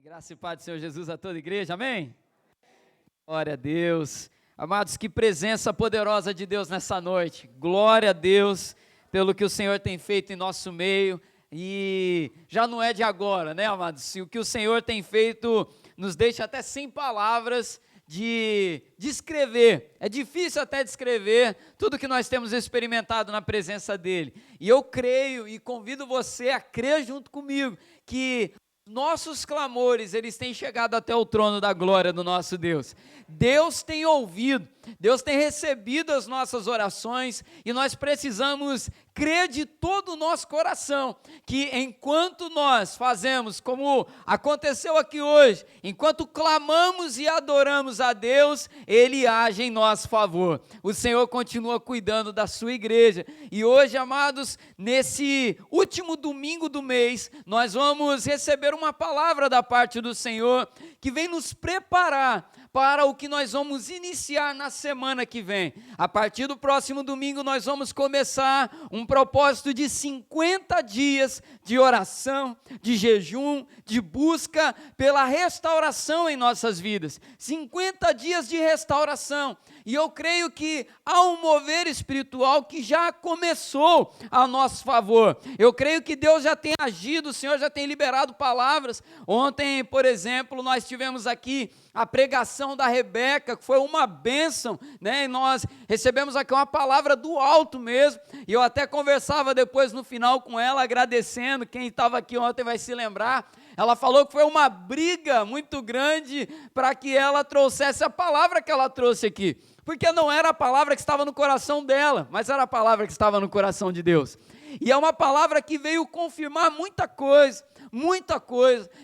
Graça e paz do Senhor Jesus a toda a igreja, amém? Glória a Deus. Amados, que presença poderosa de Deus nessa noite. Glória a Deus pelo que o Senhor tem feito em nosso meio. E já não é de agora, né, amados? O que o Senhor tem feito nos deixa até sem palavras de descrever. É difícil até descrever tudo que nós temos experimentado na presença dEle. E eu creio e convido você a crer junto comigo que nossos clamores, eles têm chegado até o trono da glória do nosso Deus. Deus tem ouvido, Deus tem recebido as nossas orações e nós precisamos crer de todo o nosso coração que enquanto nós fazemos, como aconteceu aqui hoje, enquanto clamamos e adoramos a Deus, Ele age em nosso favor. O Senhor continua cuidando da sua igreja e hoje, amados, nesse último domingo do mês, nós vamos receber uma palavra da parte do Senhor que vem nos preparar para o que nós vamos iniciar na semana que vem. A partir do próximo domingo nós vamos começar um propósito de 50 dias de oração, de jejum, de busca pela restauração em nossas vidas. 50 dias de restauração. E eu creio que há um mover espiritual que já começou a nosso favor. Eu creio que Deus já tem agido, o Senhor já tem liberado palavras. Ontem, por exemplo, nós tivemos aqui a pregação da Rebeca, que foi uma bênção, né? E nós recebemos aqui uma palavra do alto mesmo, e eu até conversava depois no final com ela, agradecendo. Quem estava aqui ontem vai se lembrar. Ela falou que foi uma briga muito grande para que ela trouxesse a palavra que ela trouxe aqui, porque não era a palavra que estava no coração dela, mas era a palavra que estava no coração de Deus. E é uma palavra que veio confirmar muita coisa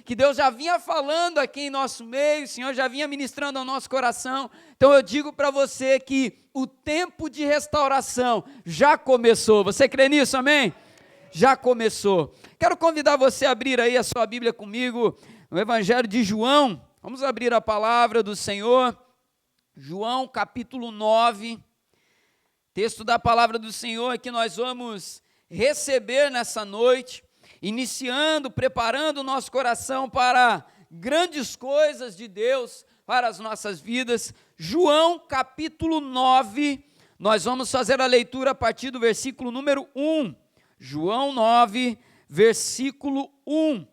que Deus já vinha falando aqui em nosso meio, o Senhor já vinha ministrando ao nosso coração. Então eu digo para você que o tempo de restauração já começou. Você crê nisso, amém? Já começou. Quero convidar você a abrir aí a sua Bíblia comigo, no Evangelho de João. Vamos abrir a palavra do Senhor, João capítulo 9, texto da palavra do Senhor que nós vamos receber nessa noite, iniciando, preparando o nosso coração para grandes coisas de Deus, para as nossas vidas. João capítulo 9, nós vamos fazer a leitura a partir do versículo número 1, João 9, versículo 1.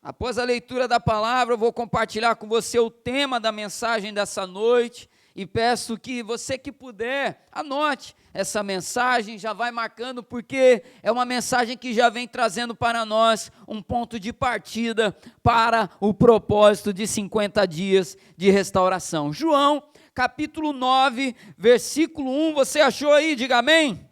Após a leitura da palavra, eu vou compartilhar com você o tema da mensagem dessa noite, e peço que você que puder, anote essa mensagem, já vai marcando, porque é uma mensagem que já vem trazendo para nós um ponto de partida para o propósito de 50 dias de restauração. João, capítulo 9, versículo 1, você achou aí? Diga amém. Amém.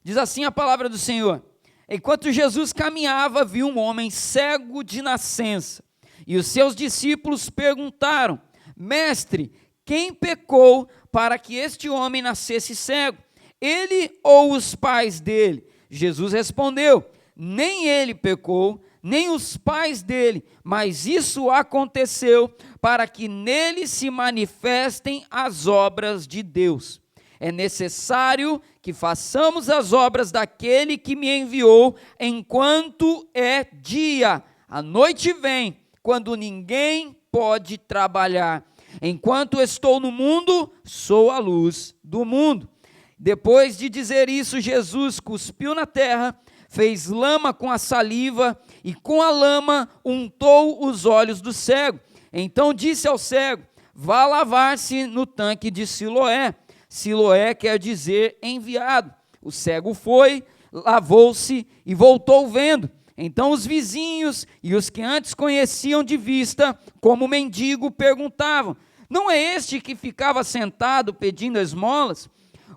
Diz assim a palavra do Senhor: enquanto Jesus caminhava, viu um homem cego de nascença, e os seus discípulos perguntaram: Mestre, quem pecou para que este homem nascesse cego? Ele ou os pais dele? Jesus respondeu: nem ele pecou, nem os pais dele, mas isso aconteceu para que nele se manifestem as obras de Deus. É necessário que façamos as obras daquele que me enviou enquanto é dia. A noite vem, quando ninguém pode trabalhar. Enquanto estou no mundo, sou a luz do mundo. Depois de dizer isso, Jesus cuspiu na terra, fez lama com a saliva e com a lama untou os olhos do cego. Então disse ao cego: vá lavar-se no tanque de Siloé. Siloé quer dizer enviado. O cego foi, lavou-se e voltou vendo. Então os vizinhos e os que antes conheciam de vista, como mendigo, perguntavam: não é este que ficava sentado pedindo esmolas?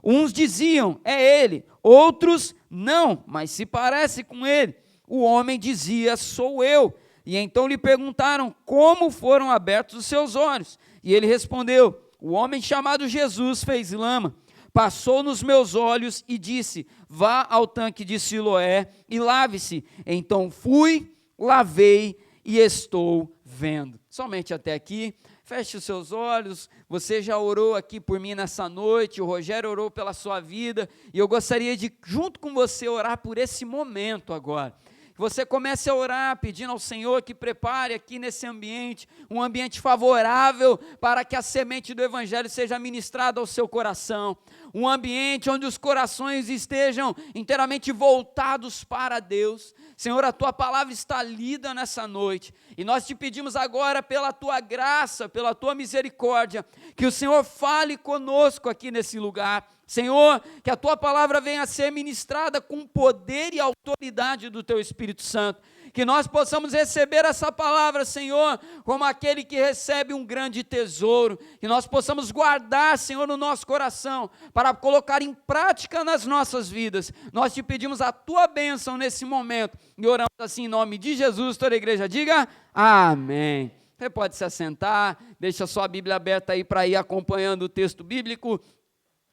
Uns diziam: é ele. Outros: não, mas se parece com ele. O homem dizia: sou eu. E então lhe perguntaram como foram abertos os seus olhos. E ele respondeu: o homem chamado Jesus fez lama, passou nos meus olhos e disse: vá ao tanque de Siloé e lave-se. Então fui, lavei e estou vendo. Somente até aqui. Feche os seus olhos. Você já orou aqui por mim nessa noite, o Rogério orou pela sua vida, e eu gostaria de, junto com você, orar por esse momento agora. que você comece a orar, pedindo ao Senhor que prepare aqui nesse ambiente, um ambiente favorável para que a semente do Evangelho seja ministrada ao seu coração, um ambiente onde os corações estejam inteiramente voltados para Deus. Senhor, a Tua palavra está lida nessa noite, e nós te pedimos agora pela Tua graça, pela Tua misericórdia, que o Senhor fale conosco aqui nesse lugar. Senhor, que a Tua palavra venha a ser ministrada com poder e autoridade do Teu Espírito Santo, que nós possamos receber essa palavra, Senhor, como aquele que recebe um grande tesouro, que nós possamos guardar, Senhor, no nosso coração, para colocar em prática nas nossas vidas. Nós te pedimos a Tua bênção nesse momento, e oramos assim em nome de Jesus. Toda a igreja diga amém. Você pode se assentar, deixa a sua Bíblia aberta aí para ir acompanhando o texto bíblico,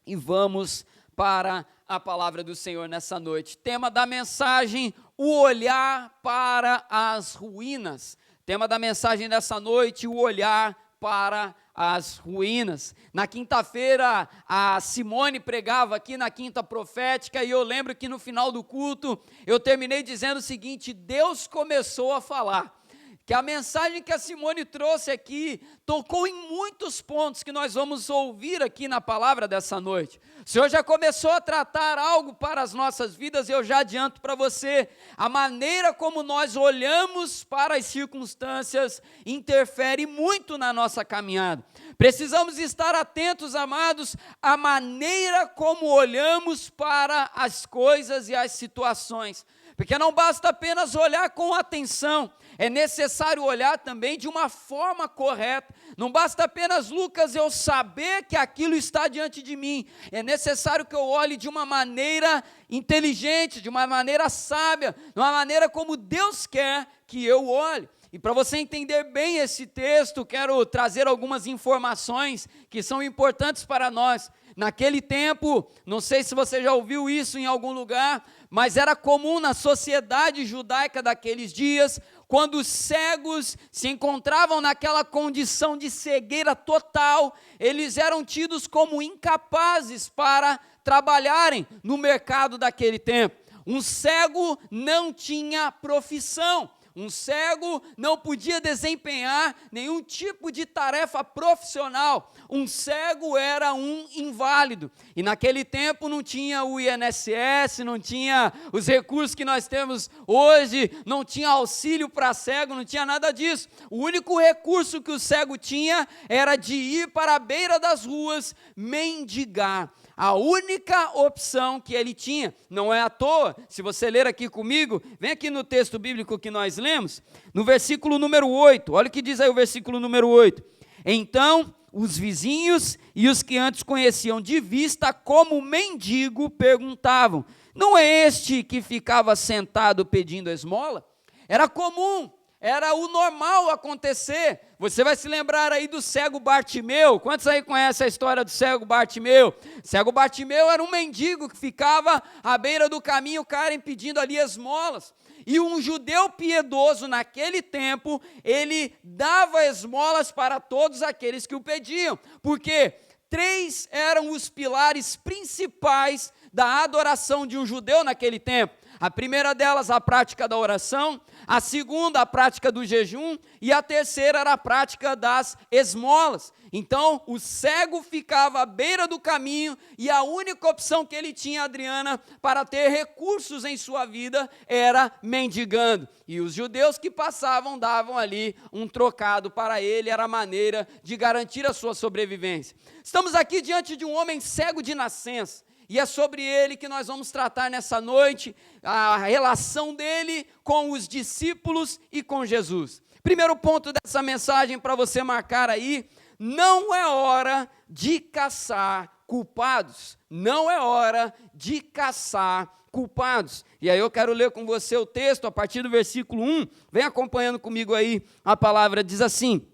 e vamos para a palavra do Senhor nessa noite. Tema da mensagem: o olhar para as ruínas. Tema da mensagem dessa noite: o olhar para as ruínas. Na quinta-feira, a Simone pregava aqui na Quinta Profética, e eu lembro que no final do culto, eu terminei dizendo o seguinte: Deus começou a falar. Que a mensagem que a Simone trouxe aqui tocou em muitos pontos que nós vamos ouvir aqui na palavra dessa noite. O Senhor já começou a tratar algo para as nossas vidas, e eu já adianto para você: a maneira como nós olhamos para as circunstâncias interfere muito na nossa caminhada. Precisamos estar atentos, amados, à maneira como olhamos para as coisas e as situações, porque não basta apenas olhar com atenção, é necessário olhar também de uma forma correta. Não basta apenas, Lucas, eu saber que aquilo está diante de mim, é necessário que eu olhe de uma maneira inteligente, de uma maneira sábia, de uma maneira como Deus quer que eu olhe. E para você entender bem esse texto, quero trazer algumas informações que são importantes para nós. Naquele tempo, não sei se você já ouviu isso em algum lugar, mas era comum na sociedade judaica daqueles dias, quando os cegos se encontravam naquela condição de cegueira total, eles eram tidos como incapazes para trabalharem no mercado daquele tempo. Um cego não tinha profissão. Um cego não podia desempenhar nenhum tipo de tarefa profissional. Um cego era um inválido. E naquele tempo não tinha o INSS, não tinha os recursos que nós temos hoje, não tinha auxílio para cego, não tinha nada disso. O único recurso que o cego tinha era de ir para a beira das ruas mendigar. A única opção que ele tinha. Não é à toa, se você ler aqui comigo, vem aqui no texto bíblico que nós lemos, no versículo número 8, olha o que diz aí o versículo número 8. Então, os vizinhos e os que antes conheciam de vista como mendigo perguntavam: não é este que ficava sentado pedindo esmola? Era comum, era o normal acontecer. Você vai se lembrar aí do cego Bartimeu. Quantos aí conhecem a história do cego Bartimeu? Cego Bartimeu era um mendigo que ficava à beira do caminho, Karen, pedindo ali esmolas. E um judeu piedoso naquele tempo, ele dava esmolas para todos aqueles que o pediam, porque 3 eram os pilares principais da adoração de um judeu naquele tempo. A primeira delas, a prática da oração; a segunda, a prática do jejum; e a terceira era a prática das esmolas. Então, o cego ficava à beira do caminho, e a única opção que ele tinha, Adriana, para ter recursos em sua vida, era mendigando. E os judeus que passavam davam ali um trocado para ele, era a maneira de garantir a sua sobrevivência. Estamos aqui diante de um homem cego de nascença, e é sobre ele que nós vamos tratar nessa noite, a relação dele com os discípulos e com Jesus. Primeiro ponto dessa mensagem para você marcar aí: não é hora de caçar culpados. Não é hora de caçar culpados. E aí eu quero ler com você o texto a partir do versículo 1. Vem acompanhando comigo aí, a palavra diz assim: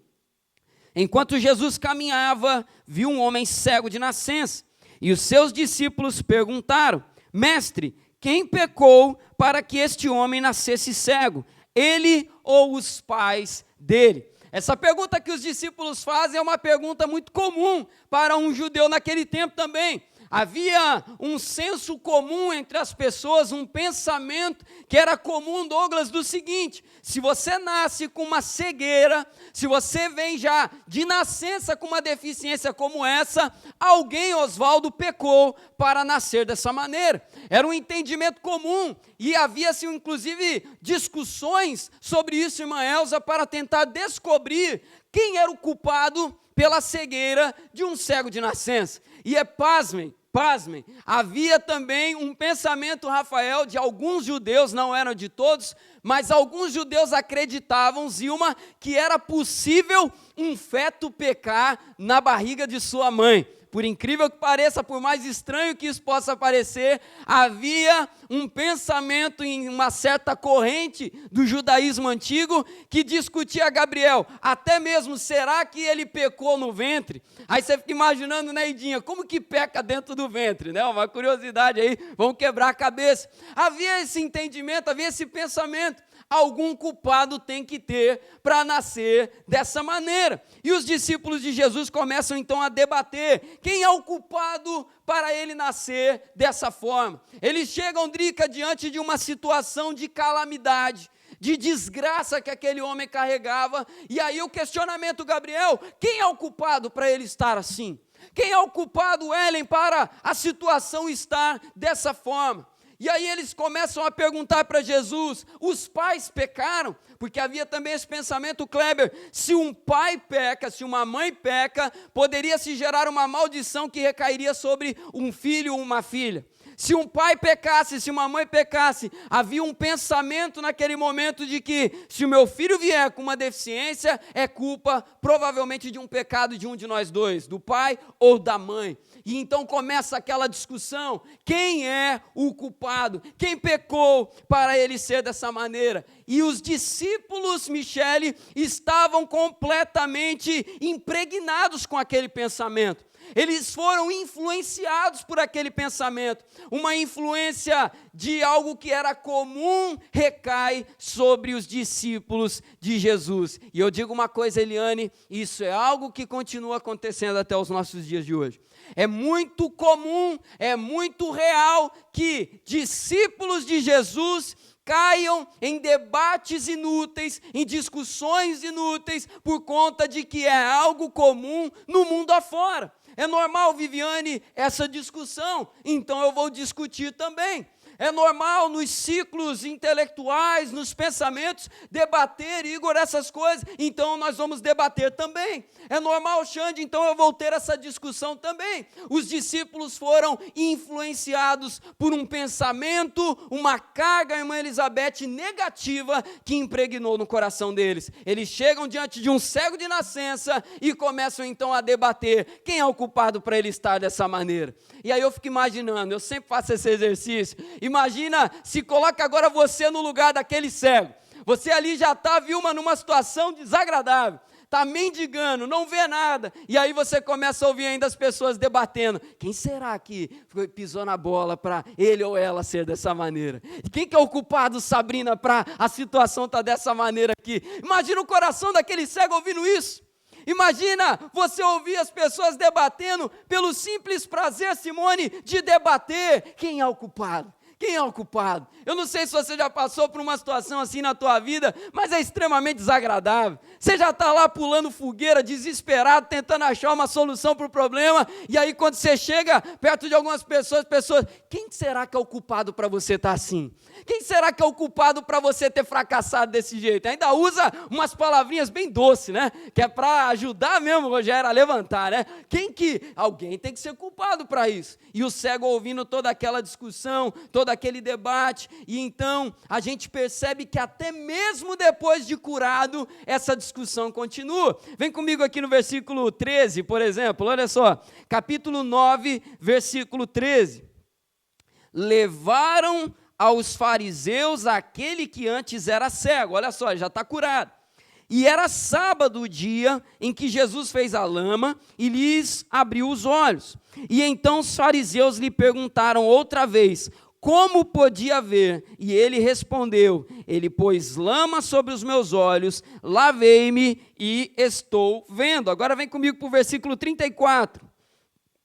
enquanto Jesus caminhava, viu um homem cego de nascença. E os seus discípulos perguntaram: mestre, quem pecou para que este homem nascesse cego? Ele ou os pais dele? Essa pergunta que os discípulos fazem é uma pergunta muito comum para um judeu naquele tempo também. Havia um senso comum entre as pessoas, um pensamento que era comum, Douglas, do seguinte: se você nasce com uma cegueira, se você vem já de nascença com uma deficiência como essa, alguém, Oswaldo, pecou para nascer dessa maneira. Era um entendimento comum e havia-se inclusive discussões sobre isso, irmã Elza, para tentar descobrir quem era o culpado pela cegueira de um cego de nascença. E pasmem, havia também um pensamento, Rafael, de alguns judeus, não eram de todos, mas alguns judeus acreditavam, Zilma, que era possível um feto pecar na barriga de sua mãe. Por incrível que pareça, por mais estranho que isso possa parecer, havia um pensamento em uma certa corrente do judaísmo antigo que discutia Gabriel, até mesmo, será que ele pecou no ventre? Aí você fica imaginando, né, Idinha, como que peca dentro do ventre, né? Uma curiosidade aí, vamos quebrar a cabeça. Havia esse entendimento, havia esse pensamento. Algum culpado tem que ter para nascer dessa maneira. E os discípulos de Jesus começam então a debater quem é o culpado para ele nascer dessa forma. Eles chegam, Drica, diante de uma situação de calamidade, de desgraça que aquele homem carregava. E aí o questionamento, Gabriel, quem é o culpado para ele estar assim? Quem é o culpado, Ellen, para a situação estar dessa forma? E aí eles começam a perguntar para Jesus, os pais pecaram? Porque havia também esse pensamento, Kleber, se um pai peca, se uma mãe peca, poderia se gerar uma maldição que recairia sobre um filho ou uma filha. Se um pai pecasse, se uma mãe pecasse, havia um pensamento naquele momento de que se o meu filho vier com uma deficiência, é culpa provavelmente de um pecado de um de nós dois, do pai ou da mãe. E então começa aquela discussão, quem é o culpado? Quem pecou para ele ser dessa maneira? E os discípulos, Michele, estavam completamente impregnados com aquele pensamento. Eles foram influenciados por aquele pensamento. Uma influência de algo que era comum recai sobre os discípulos de Jesus. E eu digo uma coisa, Eliane, isso é algo que continua acontecendo até os nossos dias de hoje. É muito comum, é muito real que discípulos de Jesus caiam em debates inúteis, em discussões inúteis, por conta de que é algo comum no mundo afora. É normal, Viviane, essa discussão, então eu vou discutir também. É normal nos ciclos intelectuais, nos pensamentos, debater, Igor, essas coisas, então nós vamos debater também. É normal, Xande, então eu vou ter essa discussão também. Os discípulos foram influenciados por um pensamento, uma carga, irmã Elizabeth, negativa que impregnou no coração deles. Eles chegam diante de um cego de nascença e começam então a debater quem é o culpado para ele estar dessa maneira. E aí eu fico imaginando, eu sempre faço esse exercício, imagina, se coloca agora você no lugar daquele cego, você ali já está, Vilma, numa situação desagradável, está mendigando, não vê nada, e aí você começa a ouvir ainda as pessoas debatendo, quem será que pisou na bola para ele ou ela ser dessa maneira? Quem que é o culpado, Sabrina, para a situação estar dessa maneira aqui? Imagina o coração daquele cego ouvindo isso. Imagina você ouvir as pessoas debatendo pelo simples prazer, Simone, de debater quem é o culpado. Quem é o culpado? Eu não sei se você já passou por uma situação assim na tua vida, mas é extremamente desagradável. Você já está lá pulando fogueira, desesperado, tentando achar uma solução para o problema, e aí quando você chega perto de algumas pessoas, quem será que é o culpado para você estar assim? Quem será que é o culpado para você ter fracassado desse jeito? Ainda usa umas palavrinhas bem doces, né? Que é para ajudar mesmo, Rogério, a levantar, né? Alguém tem que ser culpado para isso. E o cego ouvindo toda aquela discussão, todo aquele debate, e então a gente percebe que até mesmo depois de curado, essa discussão continua. Vem comigo aqui no versículo 13, por exemplo, olha só, capítulo 9, versículo 13. Levaram aos fariseus aquele que antes era cego, olha só, já está curado. E era sábado o dia em que Jesus fez a lama e lhes abriu os olhos. E então os fariseus lhe perguntaram outra vez, como podia ver? E ele respondeu, ele pôs lama sobre os meus olhos, lavei-me e estou vendo. Agora vem comigo para o versículo 34.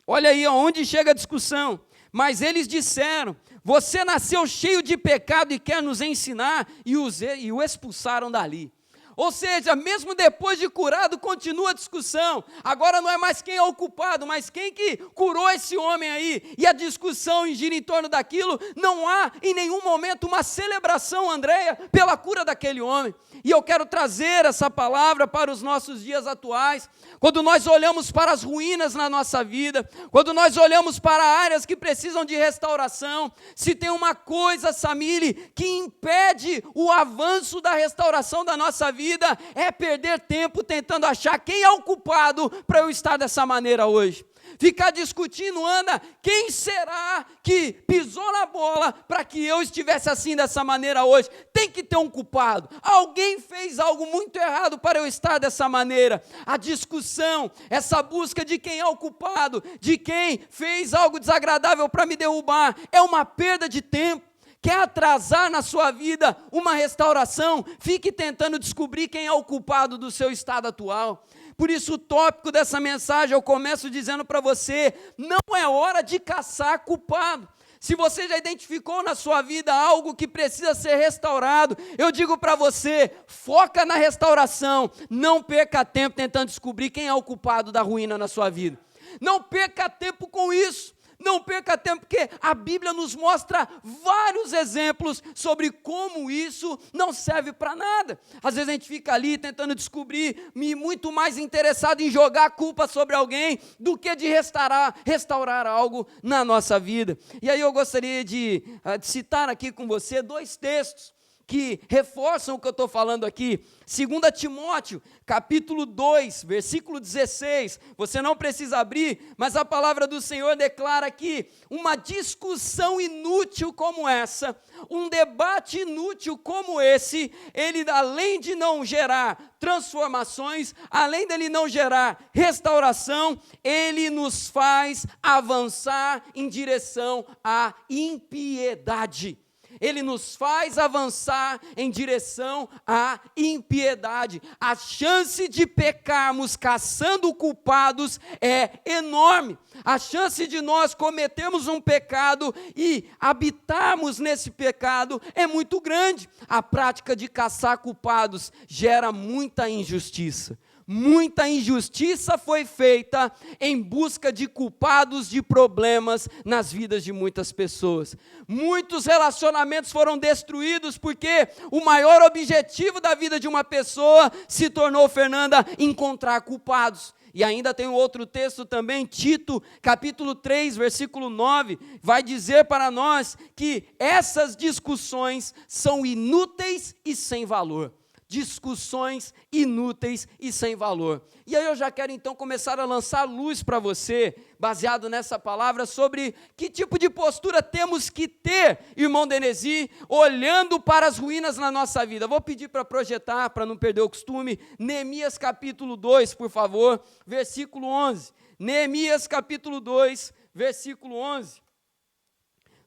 Olha aí onde chega a discussão. Mas eles disseram: você nasceu cheio de pecado e quer nos ensinar, e o expulsaram dali. Ou seja, mesmo depois de curado, continua a discussão. Agora não é mais quem é o culpado, mas quem que curou esse homem aí. E a discussão gira em torno daquilo. Não há em nenhum momento uma celebração, Andréia, pela cura daquele homem. E eu quero trazer essa palavra para os nossos dias atuais. Quando nós olhamos para as ruínas na nossa vida, quando nós olhamos para áreas que precisam de restauração, se tem uma coisa, Samile, que impede o avanço da restauração da nossa vida, é perder tempo tentando achar quem é o culpado para eu estar dessa maneira hoje. Ficar discutindo, Ana, quem será que pisou na bola para que eu estivesse assim dessa maneira hoje? Tem que ter um culpado. Alguém fez algo muito errado para eu estar dessa maneira. A discussão, essa busca de quem é o culpado, de quem fez algo desagradável para me derrubar, é uma perda de tempo. Quer atrasar na sua vida uma restauração? Fique tentando descobrir quem é o culpado do seu estado atual. Por isso o tópico dessa mensagem eu começo dizendo para você: não é hora de caçar culpado. Se você já identificou na sua vida algo que precisa ser restaurado, eu digo para você, foca na restauração. Não perca tempo tentando descobrir quem é o culpado da ruína na sua vida. Não perca tempo com isso. Não perca tempo, porque a Bíblia nos mostra vários exemplos sobre como isso não serve para nada. Às vezes a gente fica ali tentando descobrir, muito mais interessado em jogar a culpa sobre alguém do que de restaurar algo na nossa vida. E aí eu gostaria de citar aqui com você 2 textos que reforçam o que eu estou falando aqui. 2 Timóteo, capítulo 2, versículo 16, você não precisa abrir, mas a palavra do Senhor declara que uma discussão inútil como essa, um debate inútil como esse, ele além de não gerar transformações, além dele não gerar restauração, ele nos faz avançar em direção à impiedade. Ele nos faz avançar em direção à impiedade. A chance de pecarmos caçando culpados é enorme. A chance de nós cometermos um pecado e habitarmos nesse pecado é muito grande. A prática de caçar culpados gera muita injustiça. Muita injustiça foi feita em busca de culpados de problemas nas vidas de muitas pessoas. Muitos relacionamentos foram destruídos porque o maior objetivo da vida de uma pessoa se tornou, Fernanda, encontrar culpados. E ainda tem um outro texto também, Tito, capítulo 3, versículo 9, vai dizer para nós que essas discussões são inúteis e sem valor. Discussões inúteis e sem valor. E aí eu já quero então começar a lançar luz para você, baseado nessa palavra, sobre que tipo de postura temos que ter, irmão Denesi, olhando para as ruínas na nossa vida. Vou pedir para projetar, para não perder o costume, Neemias capítulo 2, por favor, versículo 11. Neemias capítulo 2, versículo 11.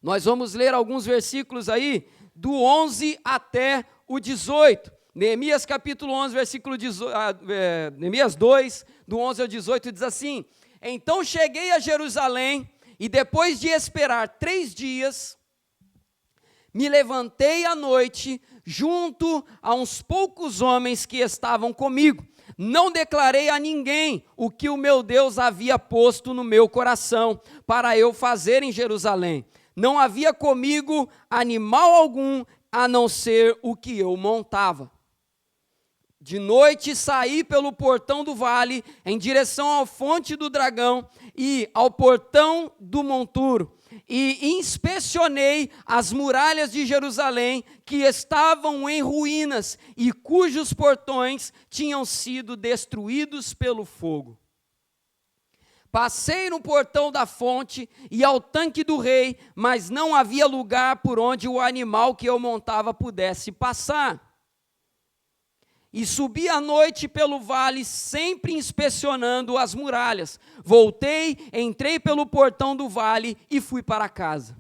Nós vamos ler alguns versículos aí, do 11 até o 18. Neemias capítulo 11, versículo 18, Neemias 2, do 11 ao 18, diz assim: então cheguei a Jerusalém, e depois de esperar 3 dias, me levantei à noite, junto a uns poucos homens que estavam comigo. Não declarei a ninguém o que o meu Deus havia posto no meu coração, para eu fazer em Jerusalém. Não havia comigo animal algum, a não ser o que eu montava. De noite saí pelo portão do vale, em direção à fonte do dragão e ao portão do monturo, e inspecionei as muralhas de Jerusalém, que estavam em ruínas, e cujos portões tinham sido destruídos pelo fogo. Passei no portão da fonte e ao tanque do rei, mas não havia lugar por onde o animal que eu montava pudesse passar. E subi à noite pelo vale, sempre inspecionando as muralhas. Voltei, entrei pelo portão do vale e fui para casa.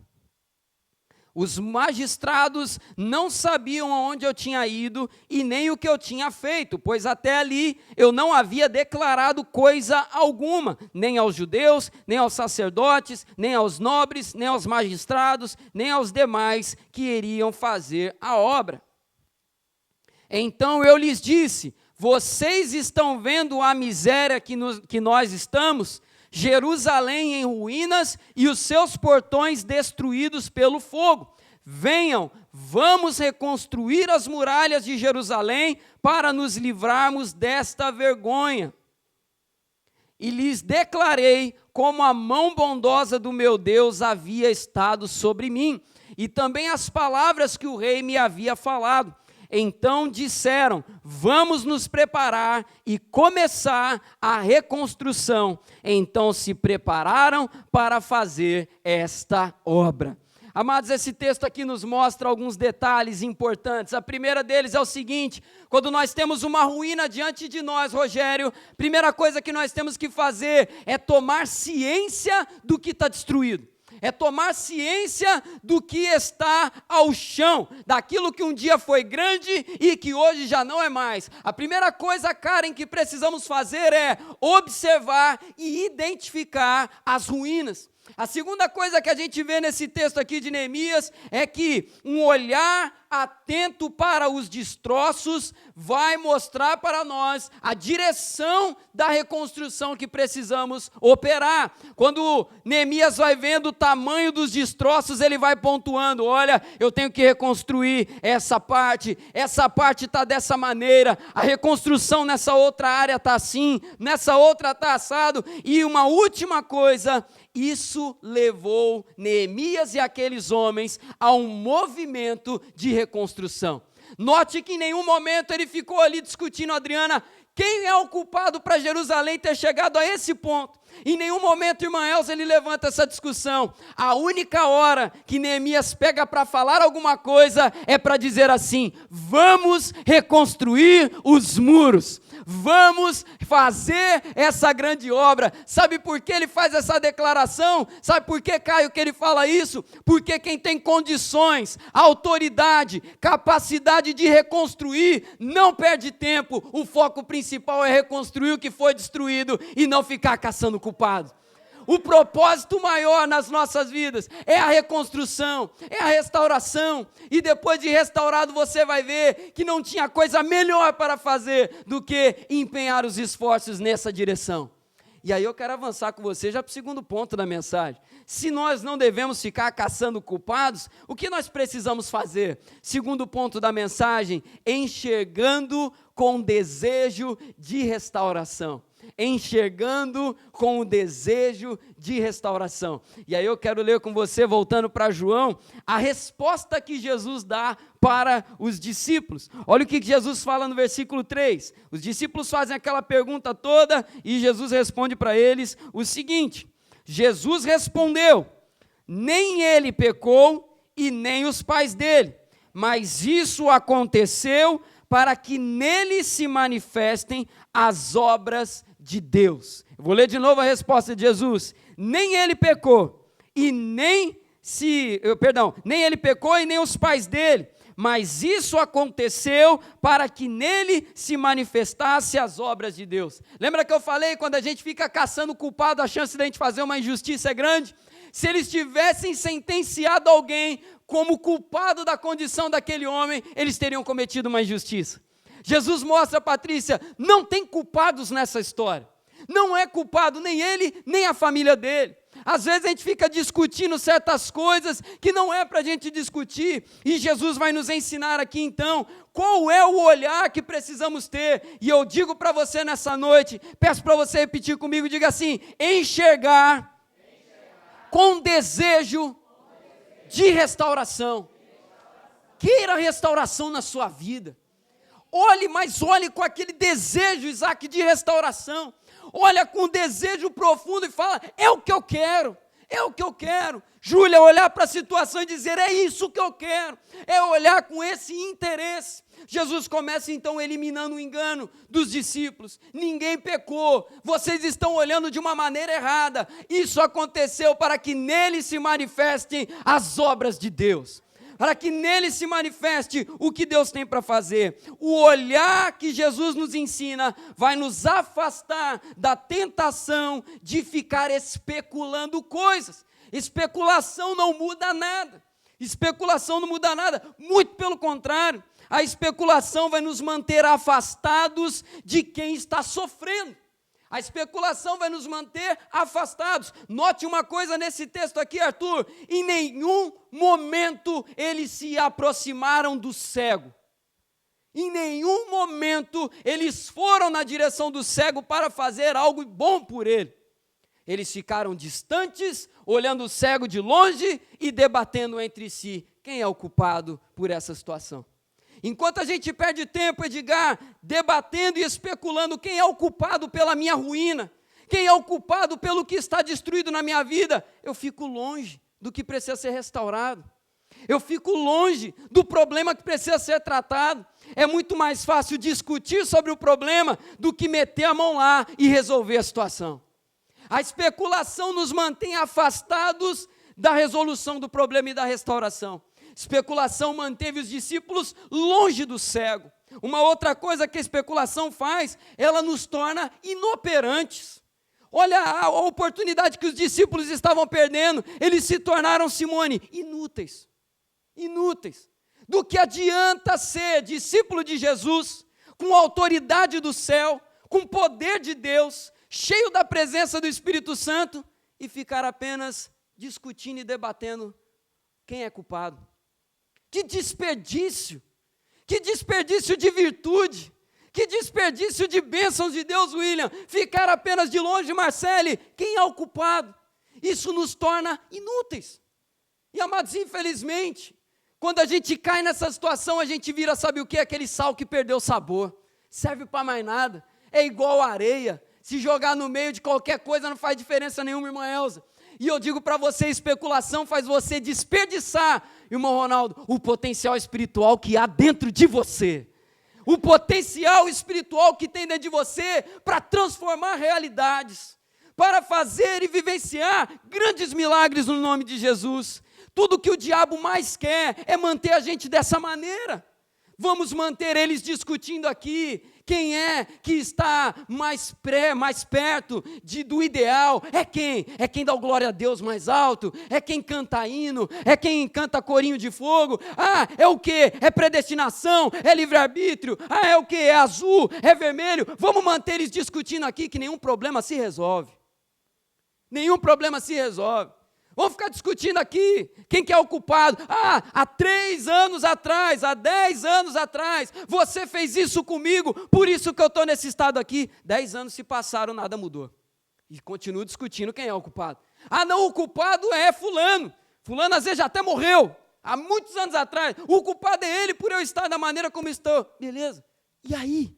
Os magistrados não sabiam aonde eu tinha ido e nem o que eu tinha feito, pois até ali eu não havia declarado coisa alguma, nem aos judeus, nem aos sacerdotes, nem aos nobres, nem aos magistrados, nem aos demais que iriam fazer a obra. Então eu lhes disse: vocês estão vendo a miséria que nós estamos? Jerusalém em ruínas e os seus portões destruídos pelo fogo. Venham, vamos reconstruir as muralhas de Jerusalém para nos livrarmos desta vergonha. E lhes declarei como a mão bondosa do meu Deus havia estado sobre mim, e também as palavras que o rei me havia falado. Então disseram: vamos nos preparar e começar a reconstrução. Então se prepararam para fazer esta obra. Amados, esse texto aqui nos mostra alguns detalhes importantes. A primeira deles é o seguinte: quando nós temos uma ruína diante de nós, Rogério, a primeira coisa que nós temos que fazer é tomar ciência do que está destruído. É tomar ciência do que está ao chão, daquilo que um dia foi grande e que hoje já não é mais. A primeira coisa, Karen, que precisamos fazer é observar e identificar as ruínas. A segunda coisa que a gente vê nesse texto aqui de Neemias é que um olhar atento para os destroços vai mostrar para nós a direção da reconstrução que precisamos operar. Quando Neemias vai vendo o tamanho dos destroços, ele vai pontuando: olha, eu tenho que reconstruir essa parte está dessa maneira, a reconstrução nessa outra área está assim, nessa outra está assado. E uma última coisa, isso levou Neemias e aqueles homens a um movimento de reconstrução. Note que em nenhum momento ele ficou ali discutindo: Adriana, quem é o culpado para Jerusalém ter chegado a esse ponto? Em nenhum momento, irmã Elza, ele levanta essa discussão. A única hora que Neemias pega para falar alguma coisa é para dizer assim: vamos reconstruir os muros. Vamos fazer essa grande obra. Sabe por que ele faz essa declaração? Sabe por que, Caio, que ele fala isso? Porque quem tem condições, autoridade, capacidade de reconstruir, não perde tempo. O foco principal é reconstruir o que foi destruído e não ficar caçando culpado. O propósito maior nas nossas vidas é a reconstrução, é a restauração. E depois de restaurado você vai ver que não tinha coisa melhor para fazer do que empenhar os esforços nessa direção. E aí eu quero avançar com você já para o segundo ponto da mensagem. Se nós não devemos ficar caçando culpados, o que nós precisamos fazer? Segundo ponto da mensagem: enxergando com desejo de restauração. Enxergando com o desejo de restauração. E aí eu quero ler com você, voltando para João, a resposta que Jesus dá para os discípulos. Olha o que Jesus fala no versículo 3. Os discípulos fazem aquela pergunta toda e Jesus responde para eles o seguinte: Jesus respondeu: nem ele pecou e nem os pais dele, mas isso aconteceu para que nele se manifestem as obras de Deus. Eu vou ler de novo a resposta de Jesus: nem ele pecou e nem ele pecou e nem os pais dele, mas isso aconteceu para que nele se manifestasse as obras de Deus. Lembra que eu falei, quando a gente fica caçando culpado, a chance de a gente fazer uma injustiça é grande? Se eles tivessem sentenciado alguém como culpado da condição daquele homem, eles teriam cometido uma injustiça. Jesus mostra, Patrícia, não tem culpados nessa história. Não é culpado nem ele, nem a família dele. Às vezes a gente fica discutindo certas coisas que não é para a gente discutir, e Jesus vai nos ensinar aqui então qual é o olhar que precisamos ter. E eu digo para você nessa noite, peço para você repetir comigo, diga assim: enxergar com desejo de restauração. Queira restauração na sua vida. Olhe, mas olhe com aquele desejo, Isaac, de restauração. Olha com desejo profundo e fala: é o que eu quero, É o que eu quero. Júlia, olhar para a situação e dizer, é isso que eu quero. É olhar com esse interesse. Jesus começa então eliminando o engano dos discípulos. Ninguém pecou. Vocês estão olhando de uma maneira errada. Isso aconteceu para que nele se manifestem as obras de Deus. Para que nele se manifeste o que Deus tem para fazer. O olhar que Jesus nos ensina vai nos afastar da tentação de ficar especulando coisas. Especulação não muda nada. Especulação não muda nada. Muito pelo contrário, a especulação vai nos manter afastados de quem está sofrendo. A especulação vai nos manter afastados. Note uma coisa nesse texto aqui, Arthur. Em nenhum momento eles se aproximaram do cego. Em nenhum momento eles foram na direção do cego para fazer algo bom por ele. Eles ficaram distantes, olhando o cego de longe e debatendo entre si. Quem é o culpado por essa situação? Enquanto a gente perde tempo, Edgar, debatendo e especulando quem é o culpado pela minha ruína, quem é o culpado pelo que está destruído na minha vida, eu fico longe do que precisa ser restaurado. Eu fico longe do problema que precisa ser tratado. É muito mais fácil discutir sobre o problema do que meter a mão lá e resolver a situação. A especulação nos mantém afastados da resolução do problema e da restauração. Especulação manteve os discípulos longe do cego. Uma outra coisa que a especulação faz, ela nos torna inoperantes. Olha a oportunidade que os discípulos estavam perdendo, eles se tornaram, Simone, inúteis. Inúteis. Do que adianta ser discípulo de Jesus, com autoridade do céu, com poder de Deus, cheio da presença do Espírito Santo, e ficar apenas discutindo e debatendo quem é culpado. Que desperdício de virtude, que desperdício de bênçãos de Deus, William, ficar apenas de longe, Marcele, quem é o culpado? Isso nos torna inúteis. E amados, infelizmente, quando a gente cai nessa situação, a gente vira, sabe o que? Aquele sal que perdeu o sabor, serve para mais nada, é igual areia, se jogar no meio de qualquer coisa não faz diferença nenhuma, irmã Elza. E eu digo para você, especulação faz você desperdiçar, irmão Ronaldo, o potencial espiritual que há dentro de você. O potencial espiritual que tem dentro de você para transformar realidades, para fazer e vivenciar grandes milagres no nome de Jesus. Tudo que o diabo mais quer é manter a gente dessa maneira. Vamos manter eles discutindo aqui. Quem é que está mais perto do ideal? É quem? É quem dá o glória a Deus mais alto? É quem canta hino? É quem canta corinho de fogo? Ah, é o quê? É predestinação? É livre-arbítrio? Ah, é o quê? É azul? É vermelho? Vamos manter eles discutindo aqui que nenhum problema se resolve. Nenhum problema se resolve. Vamos ficar discutindo aqui, quem que é o culpado? Ah, há 3 anos atrás, há 10 anos atrás, você fez isso comigo, por isso que eu estou nesse estado aqui. 10 anos se passaram, nada mudou. E continuo discutindo quem é o culpado. Ah não, o culpado é fulano. Fulano às vezes já até morreu, há muitos anos atrás. O culpado é ele por eu estar da maneira como estou. Beleza, e aí?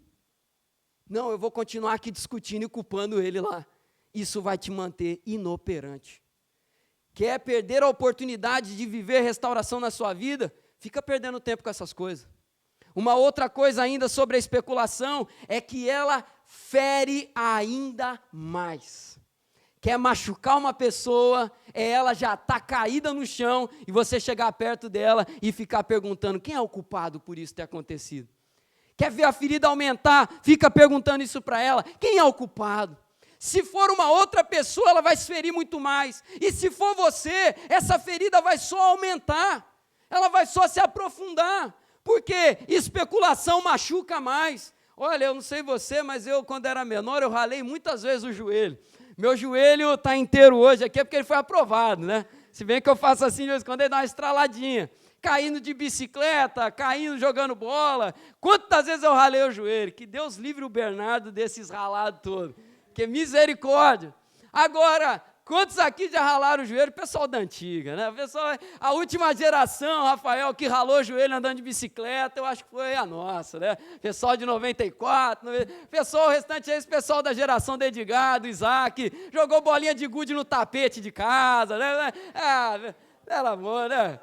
Não, eu vou continuar aqui discutindo e culpando ele lá. Isso vai te manter inoperante. Quer perder a oportunidade de viver restauração na sua vida? Fica perdendo tempo com essas coisas. Uma outra coisa ainda sobre a especulação é que ela fere ainda mais. Quer machucar uma pessoa, ela já está caída no chão e você chegar perto dela e ficar perguntando quem é o culpado por isso ter acontecido. Quer ver a ferida aumentar? Fica perguntando isso para ela, quem é o culpado? Se for uma outra pessoa, ela vai se ferir muito mais. E se for você, essa ferida vai só aumentar. Ela vai só se aprofundar. Porque especulação machuca mais. Olha, eu não sei você, mas eu, quando era menor, eu ralei muitas vezes o joelho. Meu joelho está inteiro hoje aqui, é porque ele foi aprovado, né? Se bem que eu faço assim de vez em quando, ele dá uma estraladinha. Caindo de bicicleta, caindo jogando bola. Quantas vezes eu ralei o joelho? Que Deus livre o Bernardo desses ralados todos. Que misericórdia. Agora, Quantos aqui já ralaram o joelho? Pessoal da antiga, né? Pessoal, a última geração, Rafael, que ralou o joelho andando de bicicleta, eu acho que foi a nossa, né? Pessoal de 94, pessoal, o restante é esse pessoal da geração do Edgar, do Isaac, jogou bolinha de gude no tapete de casa, né? Ah, pelo amor, né?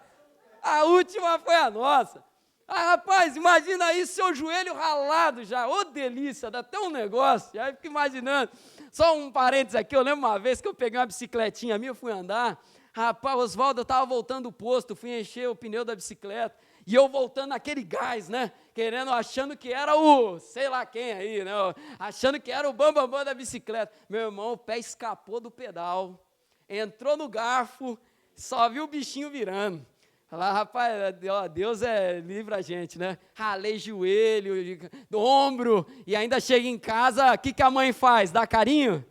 A última foi a nossa. Ah, rapaz, imagina aí seu joelho ralado já, ô delícia, dá até um negócio, já fico imaginando. Só um parênteses aqui, eu lembro uma vez que eu peguei uma bicicletinha minha, eu fui andar, rapaz, Oswaldo, eu estava voltando do posto, fui encher o pneu da bicicleta, e eu voltando naquele gás, né, achando que era o, sei lá quem aí, né, achando que era o bambambam da bicicleta. Meu irmão, o pé escapou do pedal, entrou no garfo, só viu o bichinho virando. Falar, rapaz, Deus livra a gente, né? Ralei joelho, ombro, e ainda chega em casa, o que a mãe faz? Dá carinho?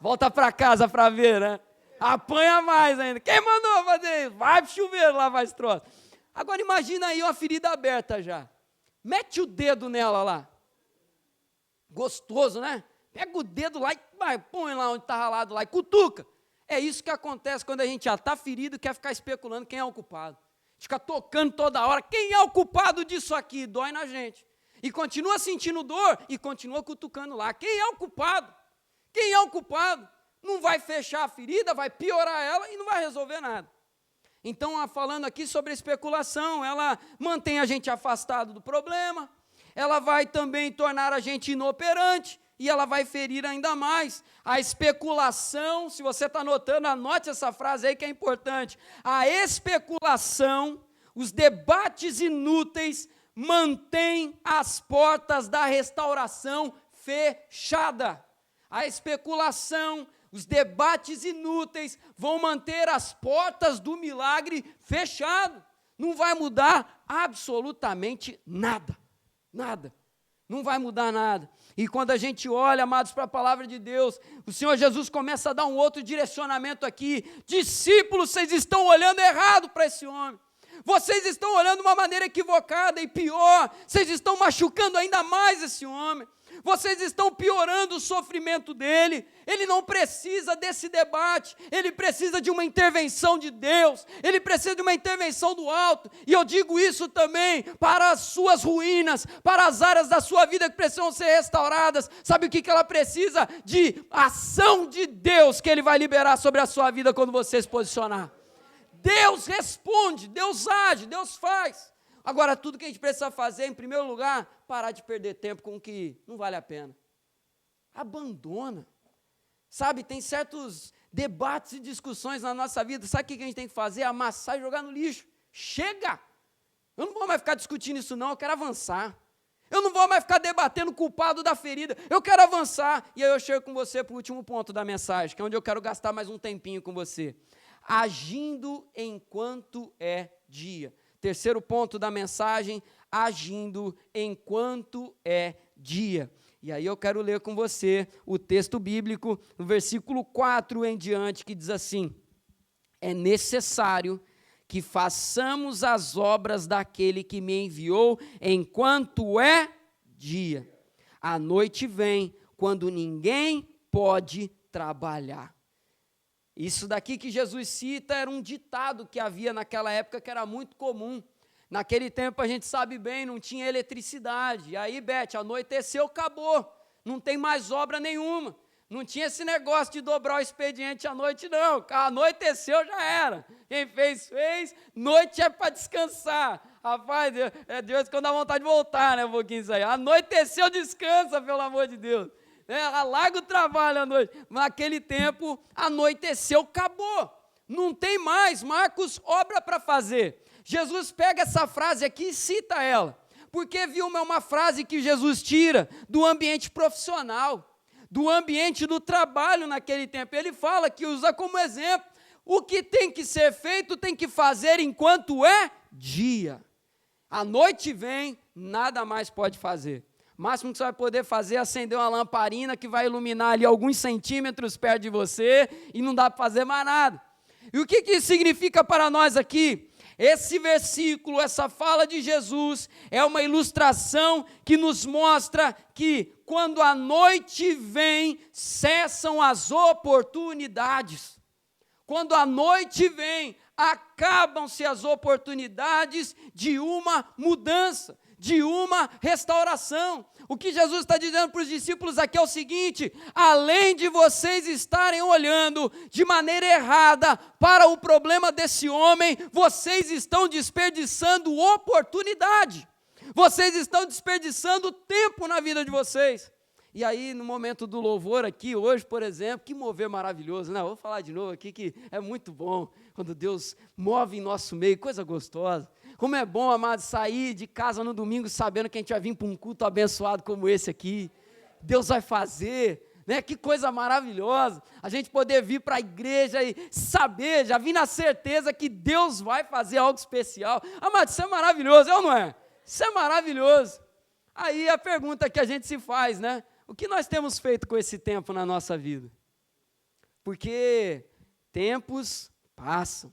Volta para casa para ver, né? Apanha mais ainda. Quem mandou fazer isso? Vai pro chuveiro lavar esse troço. Agora imagina aí uma ferida aberta já. Mete o dedo nela lá. Gostoso, né? Pega o dedo lá e põe lá onde está ralado lá e cutuca. É isso que acontece quando a gente já está ferido e quer ficar especulando quem é o culpado. Fica tocando toda hora, quem é o culpado disso aqui? Dói na gente. E continua sentindo dor e continua cutucando lá. Quem é o culpado? Quem é o culpado? Não vai fechar a ferida, vai piorar ela e não vai resolver nada. Então, falando aqui sobre a especulação, ela mantém a gente afastado do problema, ela vai também tornar a gente inoperante, e ela vai ferir ainda mais. A especulação, se você está anotando, anote essa frase aí que é importante. A especulação, os debates inúteis, mantêm as portas da restauração fechadas. A especulação, os debates inúteis vão manter as portas do milagre fechadas. Não vai mudar absolutamente nada. Nada. Não vai mudar nada. E quando a gente olha, amados, para a palavra de Deus, o Senhor Jesus começa a dar um outro direcionamento aqui. Discípulos, vocês estão olhando errado para esse homem. Vocês estão olhando de uma maneira equivocada e pior. Vocês estão machucando ainda mais esse homem. Vocês estão piorando o sofrimento dele. Ele não precisa desse debate. Ele precisa de uma intervenção de Deus. Ele precisa de uma intervenção do alto. E eu digo isso também para as suas ruínas, para as áreas da sua vida que precisam ser restauradas. Sabe o que ela precisa? De ação de Deus que Ele vai liberar sobre a sua vida quando você se posicionar. Deus responde, Deus age, Deus faz. Agora, tudo que a gente precisa fazer, em primeiro lugar, parar de perder tempo com o que não vale a pena. Abandona. Sabe, tem certos debates e discussões na nossa vida, sabe o que a gente tem que fazer? Amassar e jogar no lixo. Chega! Eu não vou mais ficar discutindo isso não, eu quero avançar. Eu não vou mais ficar debatendo o culpado da ferida, eu quero avançar. E aí eu chego com você para o último ponto da mensagem, que é onde eu quero gastar mais um tempinho com você. Agindo enquanto é dia. Terceiro ponto da mensagem, agindo enquanto é dia. E aí eu quero ler com você o texto bíblico, no versículo 4 em diante, que diz assim: é necessário que façamos as obras daquele que me enviou enquanto é dia. A noite vem, quando ninguém pode trabalhar. Isso daqui que Jesus cita era um ditado que havia naquela época que era muito comum. Naquele tempo a gente sabe bem, não tinha eletricidade. E aí, Beth, anoiteceu, acabou. Não tem mais obra nenhuma. Não tinha esse negócio de dobrar o expediente à noite, não. Anoiteceu, já era. Quem fez, fez. Noite é para descansar. Rapaz, Deus quando dá vontade de voltar, né, um pouquinho isso aí. Anoiteceu, descansa, pelo amor de Deus. Larga o trabalho à noite. Naquele tempo, anoiteceu, acabou. Não tem mais, Marcos, obra para fazer. Jesus pega essa frase aqui e cita ela. Porque, viu, é uma frase que Jesus tira do ambiente profissional, do ambiente do trabalho naquele tempo. Ele fala que usa como exemplo, o que tem que ser feito tem que fazer enquanto é dia. A noite vem, nada mais pode fazer. O máximo que você vai poder fazer é acender uma lamparina que vai iluminar ali alguns centímetros perto de você e não dá para fazer mais nada. E o que isso significa para nós aqui? Esse versículo, essa fala de Jesus, é uma ilustração que nos mostra que quando a noite vem, cessam as oportunidades. Quando a noite vem, acabam-se as oportunidades de uma mudança, de uma restauração. O que Jesus está dizendo para os discípulos aqui é o seguinte: além de vocês estarem olhando de maneira errada para o problema desse homem, vocês estão desperdiçando oportunidade, vocês estão desperdiçando tempo na vida de vocês. E aí, no momento do louvor aqui, hoje, por exemplo, que mover maravilhoso, né? Vou falar de novo aqui que é muito bom quando Deus move em nosso meio, coisa gostosa. Como é bom, amado, sair de casa no domingo sabendo que a gente vai vir para um culto abençoado como esse aqui. Deus vai fazer, né? Que coisa maravilhosa. A gente poder vir para a igreja e saber, já vir na certeza que Deus vai fazer algo especial. Amado, isso é maravilhoso, é ou não é? Isso é maravilhoso. Aí a pergunta que a gente se faz, né? O que nós temos feito com esse tempo na nossa vida? Porque tempos passam,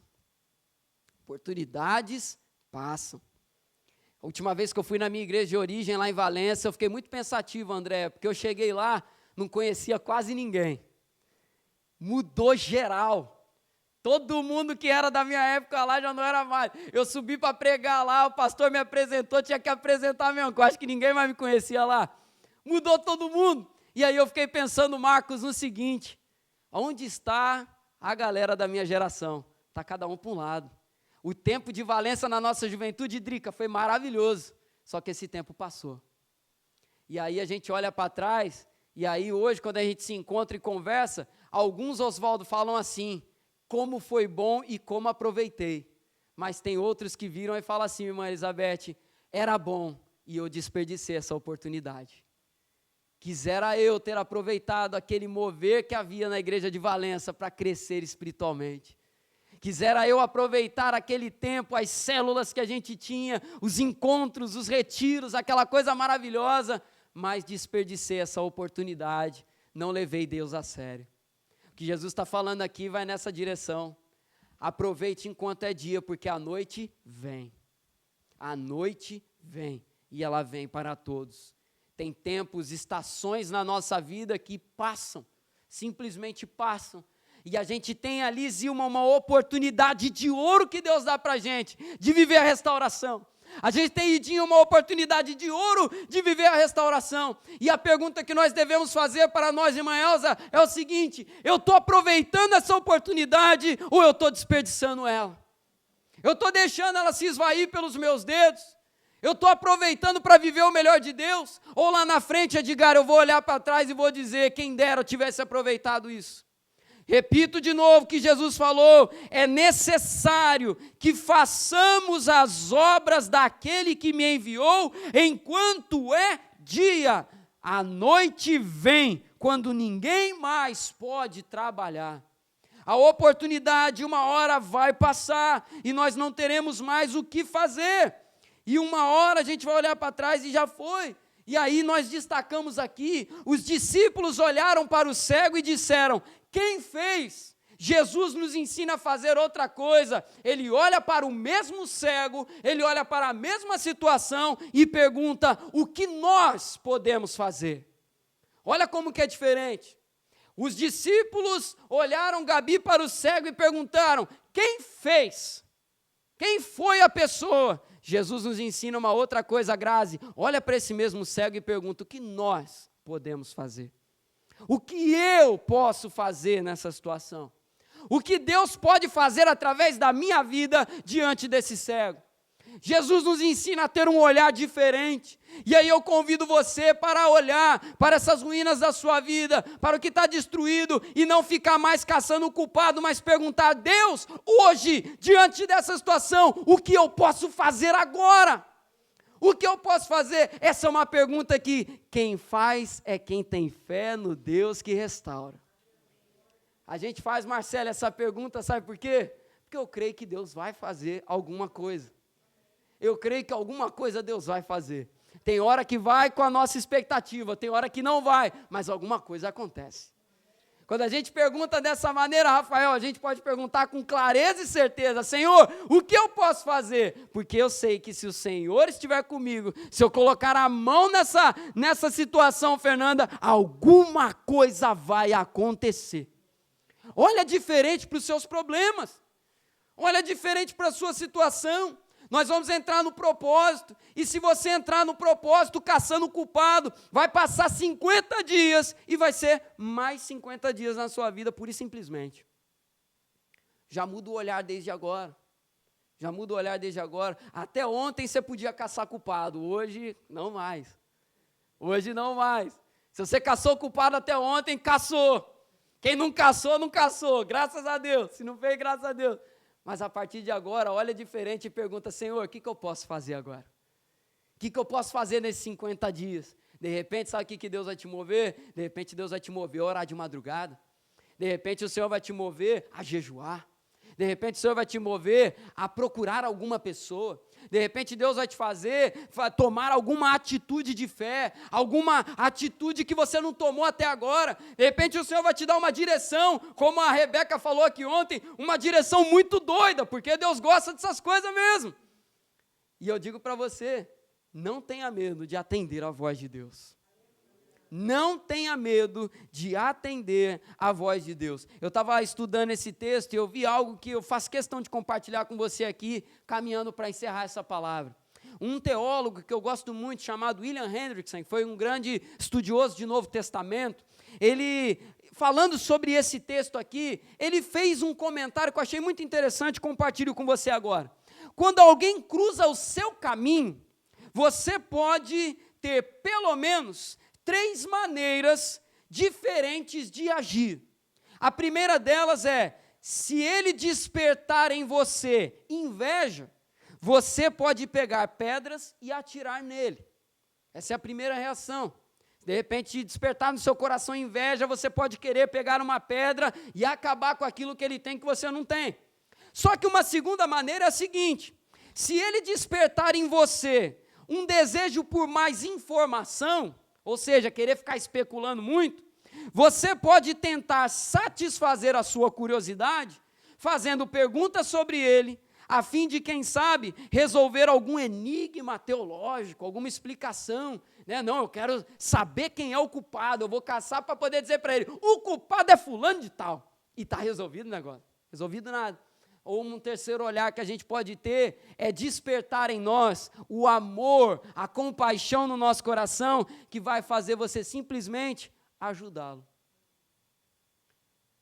oportunidades passam. A última vez que eu fui na minha igreja de origem, lá em Valência, eu fiquei muito pensativo, André, porque eu cheguei lá, não conhecia quase ninguém. Mudou geral. Todo mundo que era da minha época lá já não era mais. Eu subi para pregar lá, o pastor me apresentou, tinha que apresentar mesmo, porque eu acho que ninguém mais me conhecia lá. Mudou todo mundo. E aí eu fiquei pensando, Marcos, no seguinte: onde está a galera da minha geração? Está cada um para um lado. O tempo de Valência na nossa juventude, Drica, foi maravilhoso, só que esse tempo passou. E aí a gente olha para trás, e aí hoje, quando a gente se encontra e conversa, alguns, Oswaldo, falam assim: como foi bom e como aproveitei. Mas tem outros que viram e falam assim: irmã Elizabeth, era bom e eu desperdicei essa oportunidade. Quisera eu ter aproveitado aquele mover que havia na igreja de Valência para crescer espiritualmente. Quisera eu aproveitar aquele tempo, as células que a gente tinha, os encontros, os retiros, aquela coisa maravilhosa, mas desperdicei essa oportunidade, não levei Deus a sério. O que Jesus está falando aqui vai nessa direção. Aproveite enquanto é dia, porque a noite vem. A noite vem, e ela vem para todos. Tem tempos, estações na nossa vida que passam, simplesmente passam. E a gente tem ali, Zilma, uma oportunidade de ouro que Deus dá para a gente, de viver a restauração. A gente tem, Idinha, uma oportunidade de ouro de viver a restauração. E a pergunta que nós devemos fazer para nós, irmã Elza, é o seguinte: eu estou aproveitando essa oportunidade ou eu estou desperdiçando ela? Eu estou deixando ela se esvair pelos meus dedos? Eu estou aproveitando para viver o melhor de Deus? Ou lá na frente, Edgar, eu vou olhar para trás e vou dizer: quem dera eu tivesse aproveitado isso. Repito de novo que Jesus falou: é necessário que façamos as obras daquele que me enviou enquanto é dia. A noite vem quando ninguém mais pode trabalhar. A oportunidade, uma hora vai passar e nós não teremos mais o que fazer. E uma hora a gente vai olhar para trás e já foi. E aí nós destacamos aqui, os discípulos olharam para o cego e disseram: quem fez? Jesus nos ensina a fazer outra coisa. Ele olha para o mesmo cego, ele olha para a mesma situação e pergunta: o que nós podemos fazer? Olha como que é diferente. Os discípulos olharam, Gabi, para o cego e perguntaram: quem fez? Quem foi a pessoa? Jesus nos ensina uma outra coisa, Grazi. Olha para esse mesmo cego e pergunta: o que nós podemos fazer? O que eu posso fazer nessa situação? O que Deus pode fazer através da minha vida diante desse cego? Jesus nos ensina a ter um olhar diferente. E aí eu convido você para olhar para essas ruínas da sua vida, para o que está destruído, e não ficar mais caçando o culpado, mas perguntar: Deus, hoje, diante dessa situação, o que eu posso fazer agora? O que eu posso fazer? Essa é uma pergunta que quem faz é quem tem fé no Deus que restaura. A gente faz, Marcelo, essa pergunta, sabe por quê? Porque eu creio que Deus vai fazer alguma coisa. Eu creio que alguma coisa Deus vai fazer. Tem hora que vai com a nossa expectativa, tem hora que não vai, mas alguma coisa acontece. Quando a gente pergunta dessa maneira, Rafael, a gente pode perguntar com clareza e certeza: Senhor, o que eu posso fazer? Porque eu sei que se o Senhor estiver comigo, se eu colocar a mão nessa situação, Fernanda, alguma coisa vai acontecer. Olha diferente para os seus problemas, olha diferente para a sua situação. Nós vamos entrar no propósito, e se você entrar no propósito caçando o culpado, vai passar 50 dias, e vai ser mais 50 dias na sua vida, pura e simplesmente. Já muda o olhar desde agora, já muda o olhar desde agora. Até ontem você podia caçar culpado, hoje não mais, hoje não mais. Se você caçou culpado até ontem, caçou. Quem não caçou, não caçou, graças a Deus. Se não fez, graças a Deus. Mas a partir de agora, olha diferente e pergunta: Senhor, o que eu posso fazer agora? O que eu posso fazer nesses 50 dias? De repente, sabe o que Deus vai te mover? De repente, Deus vai te mover a orar de madrugada. De repente, o Senhor vai te mover a jejuar. De repente, o Senhor vai te mover a procurar alguma pessoa. De repente, Deus vai te fazer tomar alguma atitude de fé, alguma atitude que você não tomou até agora. De repente, o Senhor vai te dar uma direção, como a Rebeca falou aqui ontem, uma direção muito doida, porque Deus gosta dessas coisas mesmo. E eu digo para você, não tenha medo de atender a voz de Deus. Não tenha medo de atender a voz de Deus. Eu estava estudando esse texto e eu vi algo que eu faço questão de compartilhar com você aqui, caminhando para encerrar essa palavra. Um teólogo que eu gosto muito, chamado William Hendrickson, que foi um grande estudioso de Novo Testamento, ele, falando sobre esse texto aqui, ele fez um comentário que eu achei muito interessante, compartilho com você agora. Quando alguém cruza o seu caminho, você pode ter pelo menos 3 maneiras diferentes de agir. A primeira delas é: se ele despertar em você inveja, você pode pegar pedras e atirar nele. Essa é a primeira reação. De repente, despertar no seu coração inveja, você pode querer pegar uma pedra e acabar com aquilo que ele tem que você não tem. Só que uma segunda maneira é a seguinte: se ele despertar em você um desejo por mais informação, ou seja, querer ficar especulando muito, você pode tentar satisfazer a sua curiosidade, fazendo perguntas sobre ele, a fim de, quem sabe, resolver algum enigma teológico, alguma explicação. Não, eu quero saber quem é o culpado, eu vou caçar para poder dizer para ele: o culpado é fulano de tal. E está resolvido o negócio, resolvido nada. Ou um terceiro olhar que a gente pode ter é despertar em nós o amor, a compaixão no nosso coração, que vai fazer você simplesmente ajudá-lo.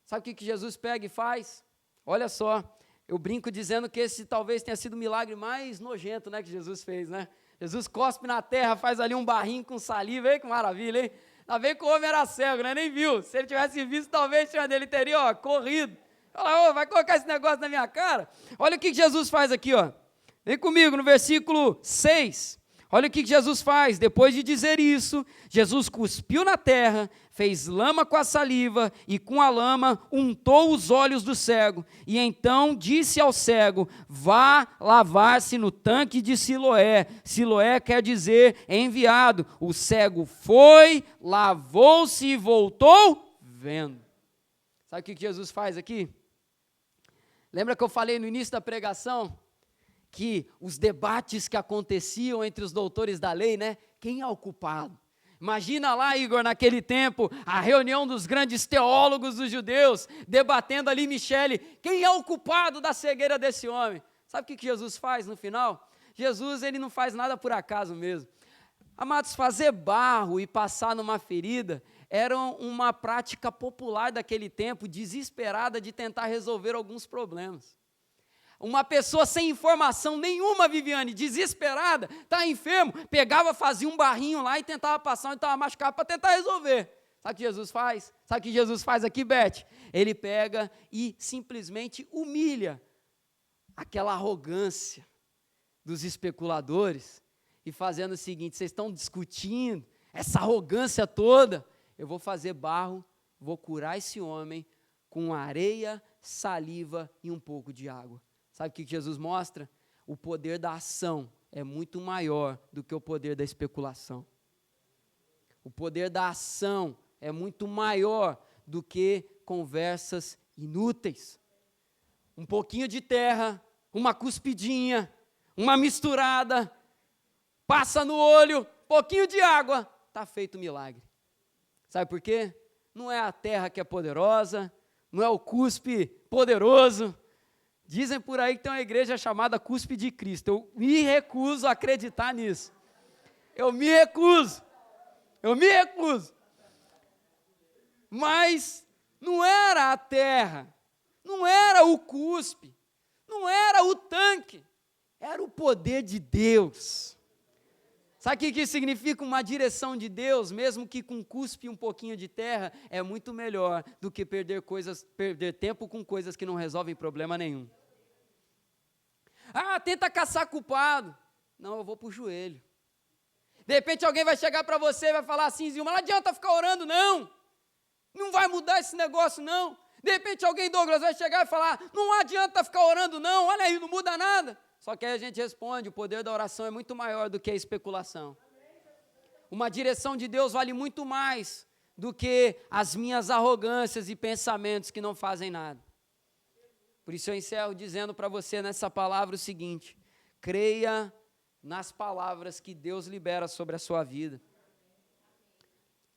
Sabe o que Jesus pega e faz? Olha só, eu brinco dizendo que esse talvez tenha sido o milagre mais nojento, né, que Jesus fez, né? Jesus cospe na terra, faz ali um barrinho com saliva, hein? Que maravilha, hein? Ainda bem que o homem era cego, né? Nem viu. Se ele tivesse visto, talvez ele teria corrido. Fala: vai colocar esse negócio na minha cara? Olha o que Jesus faz aqui, ó. Vem comigo no versículo 6. Olha o que Jesus faz. Depois de dizer isso, Jesus cuspiu na terra, fez lama com a saliva e com a lama untou os olhos do cego. E então disse ao cego: vá lavar-se no tanque de Siloé. Siloé quer dizer enviado. O cego foi, lavou-se e voltou vendo. Sabe o que Jesus faz aqui? Lembra que eu falei no início da pregação que os debates que aconteciam entre os doutores da lei, né? Quem é o culpado? Imagina lá, Igor, naquele tempo, a reunião dos grandes teólogos dos judeus, debatendo ali, Michele, quem é o culpado da cegueira desse homem? Sabe o que Jesus faz no final? Jesus, ele não faz nada por acaso mesmo. Amados, fazer barro e passar numa ferida era uma prática popular daquele tempo, desesperada de tentar resolver alguns problemas. Uma pessoa sem informação nenhuma, Viviane, desesperada, está enfermo, pegava, fazia um barrinho lá e tentava passar onde estava machucado para tentar resolver. Sabe o que Jesus faz? Sabe o que Jesus faz aqui, Beth? Ele pega e simplesmente humilha aquela arrogância dos especuladores e fazendo o seguinte: vocês estão discutindo, essa arrogância toda, eu vou fazer barro, vou curar esse homem com areia, saliva e um pouco de água. Sabe o que Jesus mostra? O poder da ação é muito maior do que o poder da especulação. O poder da ação é muito maior do que conversas inúteis. Um pouquinho de terra, uma cuspidinha, uma misturada, passa no olho, pouquinho de água, está feito o milagre. Sabe por quê? Não é a terra que é poderosa, não é o cuspe poderoso. Dizem por aí que tem uma igreja chamada Cuspe de Cristo. Eu me recuso a acreditar nisso. Eu me recuso. Mas não era a terra, não era o cuspe, não era o tanque, era o poder de Deus. Sabe o que isso significa? Uma direção de Deus, mesmo que com cuspe e um pouquinho de terra, é muito melhor do que perder tempo com coisas que não resolvem problema nenhum. Tenta caçar culpado. Não, eu vou para o joelho. De repente alguém vai chegar para você e vai falar assim, Zilma, não adianta ficar orando, não. Não vai mudar esse negócio, não. De repente alguém, Douglas, vai chegar e falar, não adianta ficar orando, não. Olha aí, não muda nada. Só que aí a gente responde, o poder da oração é muito maior do que a especulação. Uma direção de Deus vale muito mais do que as minhas arrogâncias e pensamentos que não fazem nada. Por isso eu encerro dizendo para você nessa palavra o seguinte, creia nas palavras que Deus libera sobre a sua vida.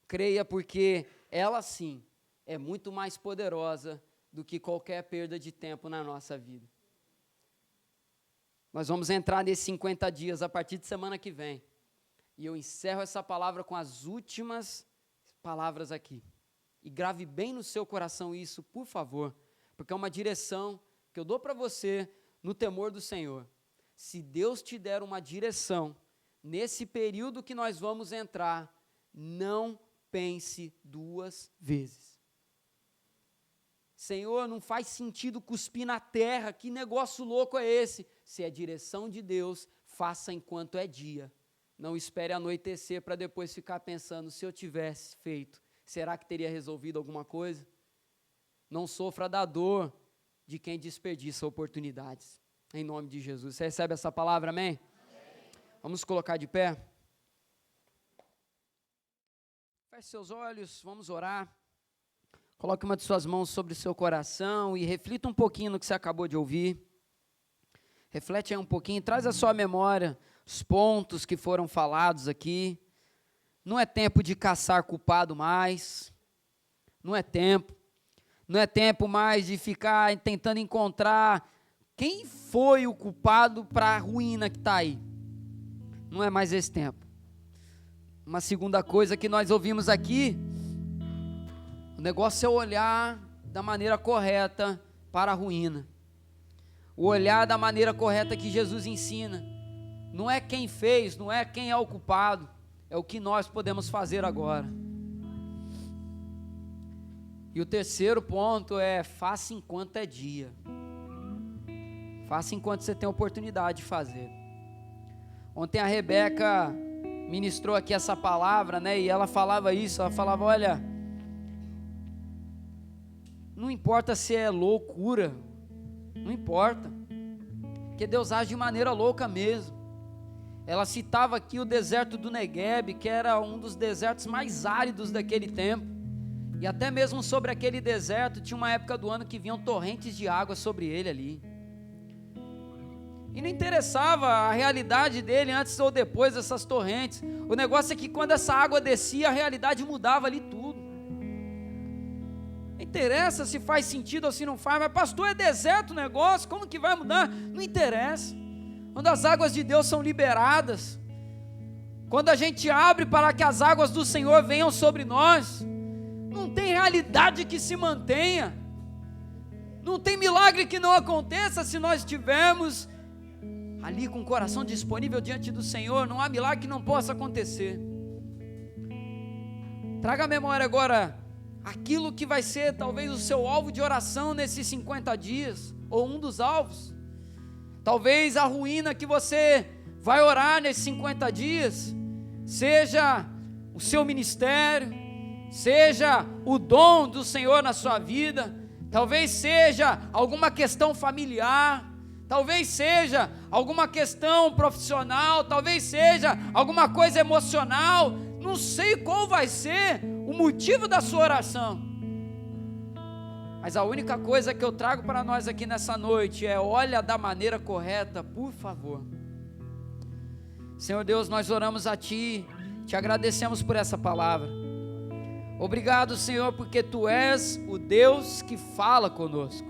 Creia porque ela sim é muito mais poderosa do que qualquer perda de tempo na nossa vida. Nós vamos entrar nesses 50 dias a partir de semana que vem. E eu encerro essa palavra com as últimas palavras aqui. E grave bem no seu coração isso, por favor, porque é uma direção que eu dou para você no temor do Senhor. Se Deus te der uma direção, nesse período que nós vamos entrar, não pense duas vezes. Senhor, não faz sentido cuspir na terra, que negócio louco é esse? Se é direção de Deus, faça enquanto é dia. Não espere anoitecer para depois ficar pensando, se eu tivesse feito, será que teria resolvido alguma coisa? Não sofra da dor de quem desperdiça oportunidades. Em nome de Jesus. Você recebe essa palavra, amém? Amém. Vamos colocar de pé. Feche seus olhos, vamos orar. Coloque uma de suas mãos sobre o seu coração e reflita um pouquinho no que você acabou de ouvir. Reflete aí um pouquinho, traz à sua memória os pontos que foram falados aqui. Não é tempo de caçar culpado mais. Não é tempo mais de ficar tentando encontrar quem foi o culpado para a ruína que está aí. Não é mais esse tempo. Uma segunda coisa que nós ouvimos aqui, o negócio é olhar da maneira correta para a ruína. O olhar da maneira correta que Jesus ensina. Não é quem fez, não é quem é o culpado, é o que nós podemos fazer agora. E o terceiro ponto é, faça enquanto é dia. Faça enquanto você tem oportunidade de fazer. Ontem a Rebeca ministrou aqui essa palavra, né? E ela falava isso, ela falava, olha, não importa se é loucura, não importa, porque Deus age de maneira louca mesmo. Ela citava aqui o deserto do Negueb, que era um dos desertos mais áridos daquele tempo, e até mesmo sobre aquele deserto, tinha uma época do ano que vinham torrentes de água sobre ele ali, e não interessava a realidade dele antes ou depois dessas torrentes, o negócio é que quando essa água descia, a realidade mudava ali tudo. Não interessa se faz sentido ou se não faz, mas pastor, é deserto o negócio, como que vai mudar? Não interessa. Quando as águas de Deus são liberadas, quando a gente abre para que as águas do Senhor venham sobre nós, não tem realidade que se mantenha, não tem milagre que não aconteça se nós estivermos ali com o coração disponível diante do Senhor. Não há milagre que não possa acontecer. Traga à memória agora aquilo que vai ser talvez o seu alvo de oração nesses 50 dias, ou um dos alvos. Talvez a ruína que você vai orar nesses 50 dias seja o seu ministério, seja o dom do Senhor na sua vida, talvez seja alguma questão familiar, talvez seja alguma questão profissional, talvez seja alguma coisa emocional, não sei qual vai ser o motivo da sua oração, Mas a única coisa que eu trago para nós aqui nessa noite é: olha da maneira correta, por favor. Senhor Deus, nós oramos a Ti, te agradecemos por essa palavra. Obrigado, Senhor, porque Tu és o Deus que fala conosco.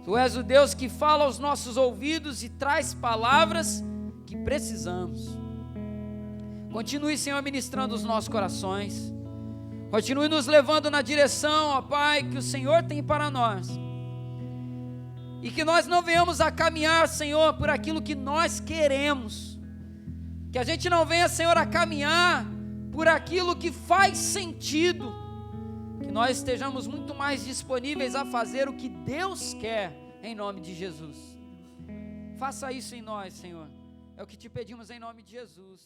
Tu és o Deus que fala aos nossos ouvidos e traz palavras que precisamos. Continue, Senhor, ministrando os nossos corações. Continue nos levando na direção, ó Pai, que o Senhor tem para nós. E que nós não venhamos a caminhar, Senhor, por aquilo que nós queremos. Que a gente não venha, Senhor, a caminhar por aquilo que faz sentido. Que nós estejamos muito mais disponíveis a fazer o que Deus quer, em nome de Jesus. Faça isso em nós, Senhor. É o que te pedimos em nome de Jesus.